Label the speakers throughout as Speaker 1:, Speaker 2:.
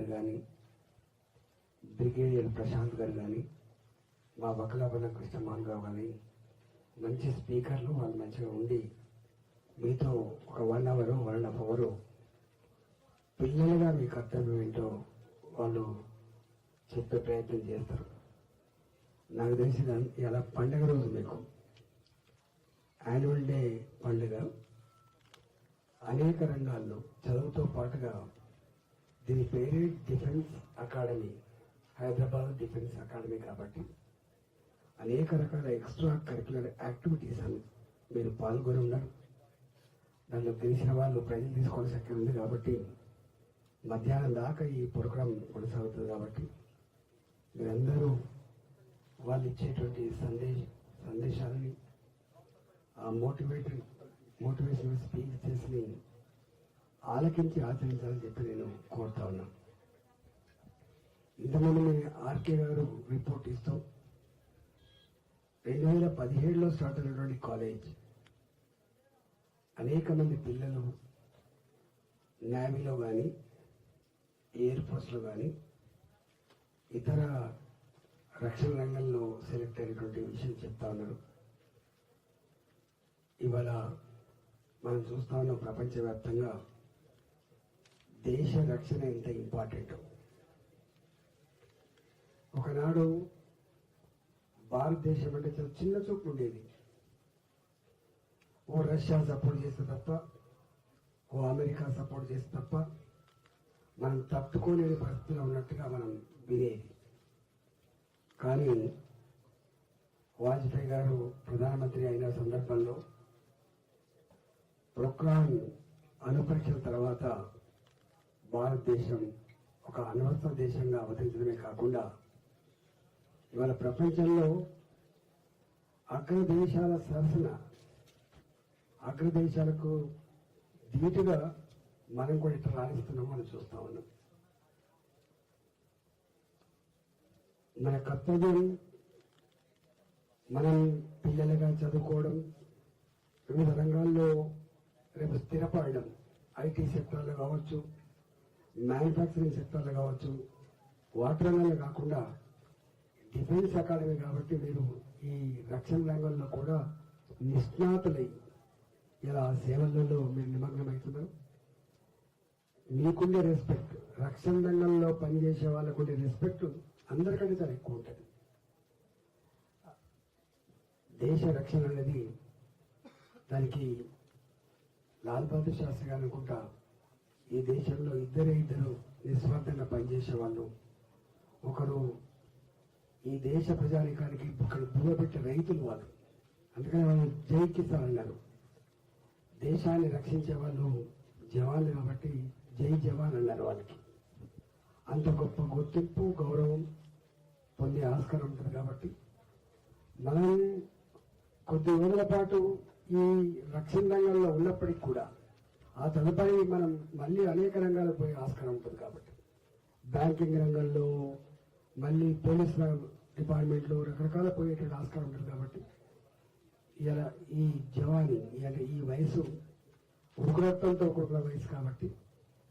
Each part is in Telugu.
Speaker 1: గారు కానీ, బ్రిగేడియర్ ప్రశాంత్ గారు కానీ, మా వకలాపన కృష్ణమాన్ గారు కానీ మంచి స్పీకర్లు. వాళ్ళు మంచిగా ఉండి మీతో ఒక 1 hour 1.5 hour పిల్లలుగా మీ కర్తవ్యం ఏంటో వాళ్ళు చెప్పే ప్రయత్నం చేస్తారు. నాకు తెలిసిన ఇలా పండుగ రోజు మీకు యాన్యువల్ డే పండుగ అనేక రంగాల్లో చదువుతో పాటుగా దీని పేరే defence academy, Hyderabad defence academy. కాబట్టి అనేక రకాల ఎక్స్ట్రా కరిక్యులర్ యాక్టివిటీస్ అని మీరు పాల్గొని ఉన్నారు. దానిలో గెలిచిన వాళ్ళు ప్రైజులు తీసుకోవాల్సి అక్కడ ఉంది. కాబట్టి మధ్యాహ్నం దాకా ఈ ప్రోగ్రాం కొనసాగుతుంది. కాబట్టి మీరందరూ వాళ్ళు ఇచ్చేటువంటి సందేశాలని ఆ మోటివేషనల్ స్పీచెస్ ని ఆలకించి ఆచరించాలని చెప్పి నేను కోరుతా ఉన్నాను. ఇంతమంది ఆర్కే గారు రిపోర్ట్ ఇస్తాం. 2017లో స్టార్ట్ అయినటువంటి కాలేజ్ అనేక మంది పిల్లలు నేవీలో కానీ, ఎయిర్ ఫోర్స్లో కానీ, ఇతర రక్షణ రంగంలో సెలెక్ట్ అయినటువంటి విషయం చెప్తా ఉన్నారు. ఇవాళ మనం చూస్తా ఉన్నాం ప్రపంచవ్యాప్తంగా దేశ రక్షణ ఎంత ఇంపార్టెంట్. ఒకనాడు భారతదేశం అంటే చాలా చిన్న చూపు ఉండేది. ఓ రష్యా సపోర్ట్ చేస్తే తప్ప, ఓ అమెరికా సపోర్ట్ చేస్తే తప్ప మనం తట్టుకోలేని పరిస్థితిలో ఉన్నట్టుగా మనం వినేది. కానీ వాజ్పేయి గారు ప్రధానమంత్రి అయిన సందర్భంలో పొక్రాన్ అణుపరీక్షల తర్వాత భారతదేశం ఒక అణ్వస్త్ర దేశంగా అవతరించడమే కాకుండా ఇవాళ ప్రపంచంలో అగ్రదేశాల సరసన అగ్రదేశాలకు ధీటుగా మనం కూడా ఇట్లా రాణిస్తున్నాం మనం చూస్తా ఉన్నాం. మన కర్తవ్యం మనం పిల్లలుగా చదువుకోవడం, వివిధ రంగాల్లో రేపు స్థిరపడడం, ఐటీ సెక్టార్లో కావచ్చు, మ్యానుఫ్యాక్చరింగ్ సెక్టార్లో కావచ్చు, వాటర్ రంగంలో కాకుండా డిఫెన్స్ అకాడమీ. కాబట్టి మీరు ఈ రక్షణ రంగంలో కూడా నిష్ణాతులై ఇలా సేవలలో మీరు నిమగ్నమవుతున్నారు. మీకుండే రెస్పెక్ట్, రక్షణ రంగంలో పనిచేసే వాళ్ళకుండే రెస్పెక్ట్ అందరికంటే చాలా ఎక్కువ ఉంటుంది. దేశ రక్షణ అనేది దానికి లాల్ బహదూర్ శాస్త్రి గారు అనుకుంటా ఈ దేశంలో ఇద్దరు నిస్వార్థంగా పనిచేసే వాళ్ళు. ఒకరు ఈ దేశ ప్రజానికానికి ఒకరు దువ్వబెట్టే రైతులు వాళ్ళు. అందుకని వాళ్ళు జై కిసాన్ అన్నారు. దేశాన్ని రక్షించే వాళ్ళు జవాన్లు కాబట్టి జై జవాన్ అన్నారు. వాళ్ళకి అంత గొప్ప గుర్తింపు గౌరవం పొందే ఆస్కారం ఉంటుంది. కాబట్టి మనం కొద్ది రోజుల పాటు ఈ రక్షణ రంగంలో ఉన్నప్పటికీ కూడా ఆ తదుపరి మనం మళ్ళీ అనేక రంగాలకు పోయే ఆస్కారం ఉంటుంది. కాబట్టి బ్యాంకింగ్ రంగంలో, మళ్ళీ పోలీస్ డిపార్ట్మెంట్లో రకరకాల పోయేటువంటి ఆస్కారం ఉంటుంది. కాబట్టి ఇలా ఈ జవాని అంటే ఈ వయసు ఉగ్రత్వంతో కూడిన వయసు. కాబట్టి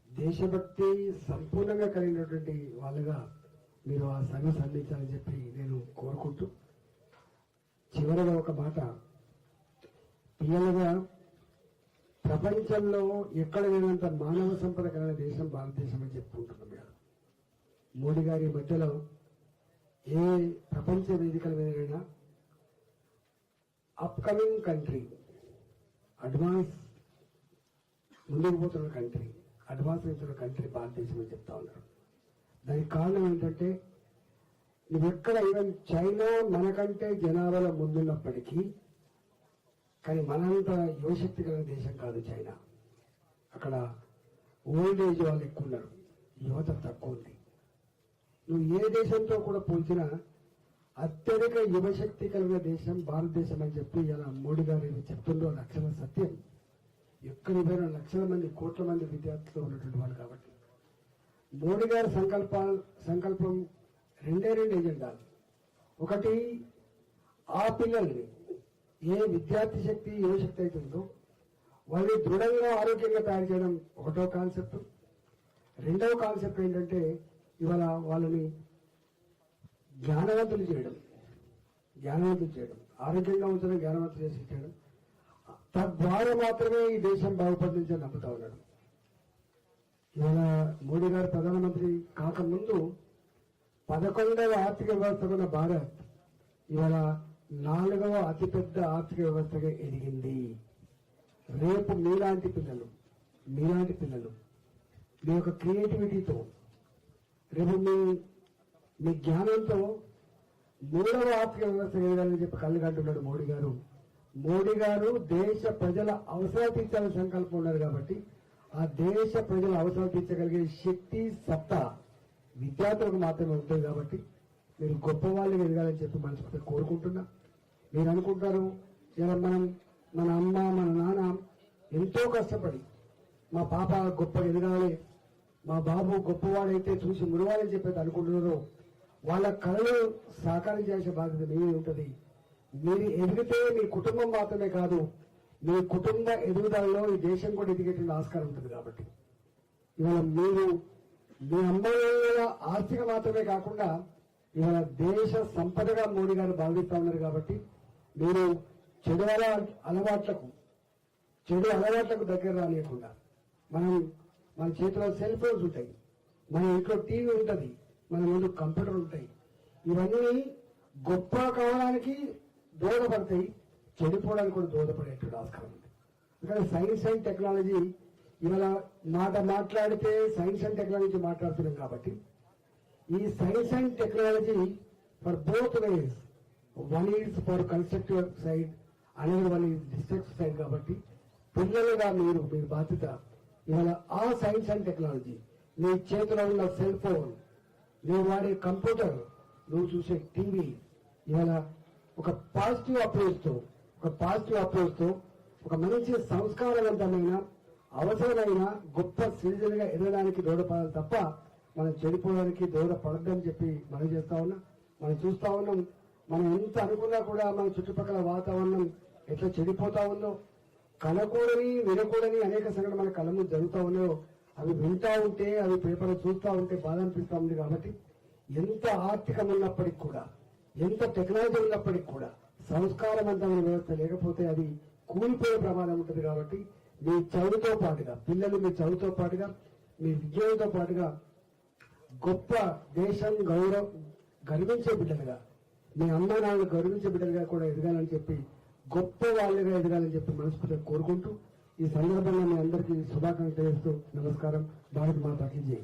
Speaker 1: దేశభక్తి సంపూర్ణంగా కలిగినటువంటి వాళ్ళుగా మీరు ఆ సర్వీస్ అందించాలని చెప్పి నేను కోరుకుంటూ, చివరిగా ఒక మాట, పిల్లలుగా ప్రపంచంలో ఎక్కడ లేనంత మానవ సంపద కలిగిన దేశం భారతదేశం అని చెప్పుకుంటున్నాం. మేము మోడీ గారి మధ్యలో ఏ ప్రపంచ వేదికల మీదైనా అప్కమింగ్ కంట్రీ, అడ్వాన్స్ ముందుకు పోతున్న కంట్రీ, అడ్వాన్స్ అవుతున్న కంట్రీ భారతదేశం అని చెప్తా ఉన్నారు. దానికి కారణం ఏంటంటే నువ్వెక్కడ ఈవెన్ చైనా మనకంటే జనాభాలో ముందున్నప్పటికీ కానీ మనంత యువశక్తి కలిగిన దేశం కాదు చైనా. అక్కడ ఓల్డ్ ఏజ్ వాళ్ళు ఎక్కువ ఉన్నారు, యువత తక్కువ ఉంది. నువ్వు ఏ దేశంతో కూడా పోల్చినా అత్యధిక యువశక్తి కలిగిన దేశం భారతదేశం అని చెప్పి ఇలా మోడీ గారు చెప్తుండో లక్షల సత్యం. ఎక్కడి పోయిన లక్షల మంది, కోట్ల మంది విద్యార్థులు ఉన్నటువంటి వాళ్ళు. కాబట్టి మోడీ గారి సంకల్పం రెండే ఎజెండాలు. ఒకటి, ఆ పిల్లల్ని ఏ విద్యార్థి శక్తి, యువశక్తి అవుతుందో వాళ్ళని దృఢంగా ఆరోగ్యంగా తయారు చేయడం ఒకటో కాన్సెప్ట్. రెండవ కాన్సెప్ట్ ఏంటంటే ఇవాళ వాళ్ళని జ్ఞానవంతులు చేయడం, ఆరోగ్యంగా ఉంచడం, జ్ఞానవంతులు చేసి చేయడం. తద్వారా మాత్రమే ఈ దేశం బాగుపడిందని నమ్ముతా ఉన్నాడు. ఇవాళ మోడీ గారు ప్రధానమంత్రి కాకముందు 11వ ఆర్థిక వ్యవస్థ ఉన్న భారత్ ఇవాళ 4వ అతిపెద్ద ఆర్థిక వ్యవస్థగా ఎదిగింది. రేపు మీలాంటి పిల్లలు మీ యొక్క క్రియేటివిటీతో, రేపు మీ జ్ఞానంతో 3వ ఆర్థిక వ్యవస్థ ఎదగాలని చెప్పి కళ్ళు కంటున్నాడు మోడీ గారు దేశ ప్రజల అవసరాలు తీర్చాలని సంకల్పం ఉన్నారు కాబట్టి ఆ దేశ ప్రజల అవసరాలు తీర్చగలిగే శక్తి, సత్తా విద్యార్థులకు మాత్రమే ఉంటుంది. కాబట్టి మీరు గొప్ప వాళ్ళకి ఎదగాలని చెప్పి మనస్ఫూర్తిగా కోరుకుంటున్నా. మీరు అనుకుంటారు ఇలా మన అమ్మ మన నాన్న ఎంతో కష్టపడి మా పాప గొప్పగా ఎదగాలి, మా బాబు గొప్పవాడైతే చూసి మురవాలని చెప్పేది అనుకుంటున్నారో వాళ్ళ కళలు సాకారం చేసే బాధ్యత మీ ఉంటుంది. మీరు ఎదిగితే మీ కుటుంబం మాత్రమే కాదు, మీ కుటుంబ ఎదుగుదలలో ఈ దేశం కూడా ఎదిగేటువంటి ఆస్కారం ఉంటుంది. కాబట్టి ఇవాళ మీరు మీ అమ్మాయిల ఆర్థిక మాత్రమే కాకుండా ఇవాళ దేశ సంపదగా మోడీ గారు భావిస్తా ఉన్నారు. కాబట్టి మీరు చెడు అలవాట్లకు దగ్గర రానియకుండా, మన చేతిలో సెల్ ఫోన్స్ ఉంటాయి, మన ఇంట్లో టీవీ ఉంటుంది, మన ముందు కంప్యూటర్ ఉంటాయి. ఇవన్నీ గొప్ప కావడానికి దోహదపడతాయి, చెడిపోవడానికి కూడా దోహదపడేటువంటి ఆస్కారం ఉంది. ఎందుకంటే సైన్స్ అండ్ టెక్నాలజీ ఇవాళ మాట్లాడితే సైన్స్ అండ్ టెక్నాలజీ మాట్లాడుతున్నాం. కాబట్టి ఈ science and technology for both ways, one is for constructive side, అనేది వన్ ఈజ్ డిస్ట్రక్టివ్ సైడ్. కాబట్టి పిల్లలుగా మీరు బాధ్యత ఇవాళ ఆ సైన్స్ అండ్ టెక్నాలజీ, నీ చేతిలో ఉన్న సెల్ ఫోన్, నువ్వు వాడే కంప్యూటర్, నువ్వు చూసే టీవీ, ఇవాళ ఒక పాజిటివ్ అప్రోచ్ తో ఒక మంచి సంస్కారవంతమైన అవసరమైన గొప్ప సిటిజన్ గా ఎదగడానికి దోహదపడాలి తప్ప మనం చెడిపోవడానికి దోహదపడద్దని చెప్పి మనం చేస్తా ఉన్నాం. మనం చూస్తా ఉన్నాం, మనం ఎంత అనుకున్నా కూడా మన చుట్టుపక్కల వాతావరణం ఎట్లా చెడిపోతా ఉందో, కనకూడని వినకూడని అనేక సంఘటనలు మన కళ్ళ ముందు జరుగుతూ ఉన్నాయో అవి వింటా ఉంటే, అవి పేపర్లు చూస్తూ ఉంటే బాధ అనిపిస్తూ ఉంది. కాబట్టి ఎంత ఆర్థికం ఉన్నప్పటికీ కూడా, ఎంత టెక్నాలజీ ఉన్నప్పటికీ కూడా సంస్కారవంతమైన వ్యవస్థ లేకపోతే అది కూలిపోయే ప్రమాదం ఉంటుంది. కాబట్టి మీ చదువుతో పాటుగా, పిల్లలు మీ చదువుతో పాటుగా, మీ విద్యతో పాటుగా గొప్ప దేశం గర్వించే బిడ్డలుగా, మీ అమ్మా నాన్నలు గర్వించే బిడ్డలుగా కూడా ఎదగాలని చెప్పి, గొప్ప వాళ్ళుగా ఎదగాలని చెప్పి మనస్ఫూర్తిగా కోరుకుంటూ ఈ సందర్భంగా మీ అందరికీ శుభాకాంక్షలు చేస్తూ నమస్కారం. భారత్ మాతాకి జై.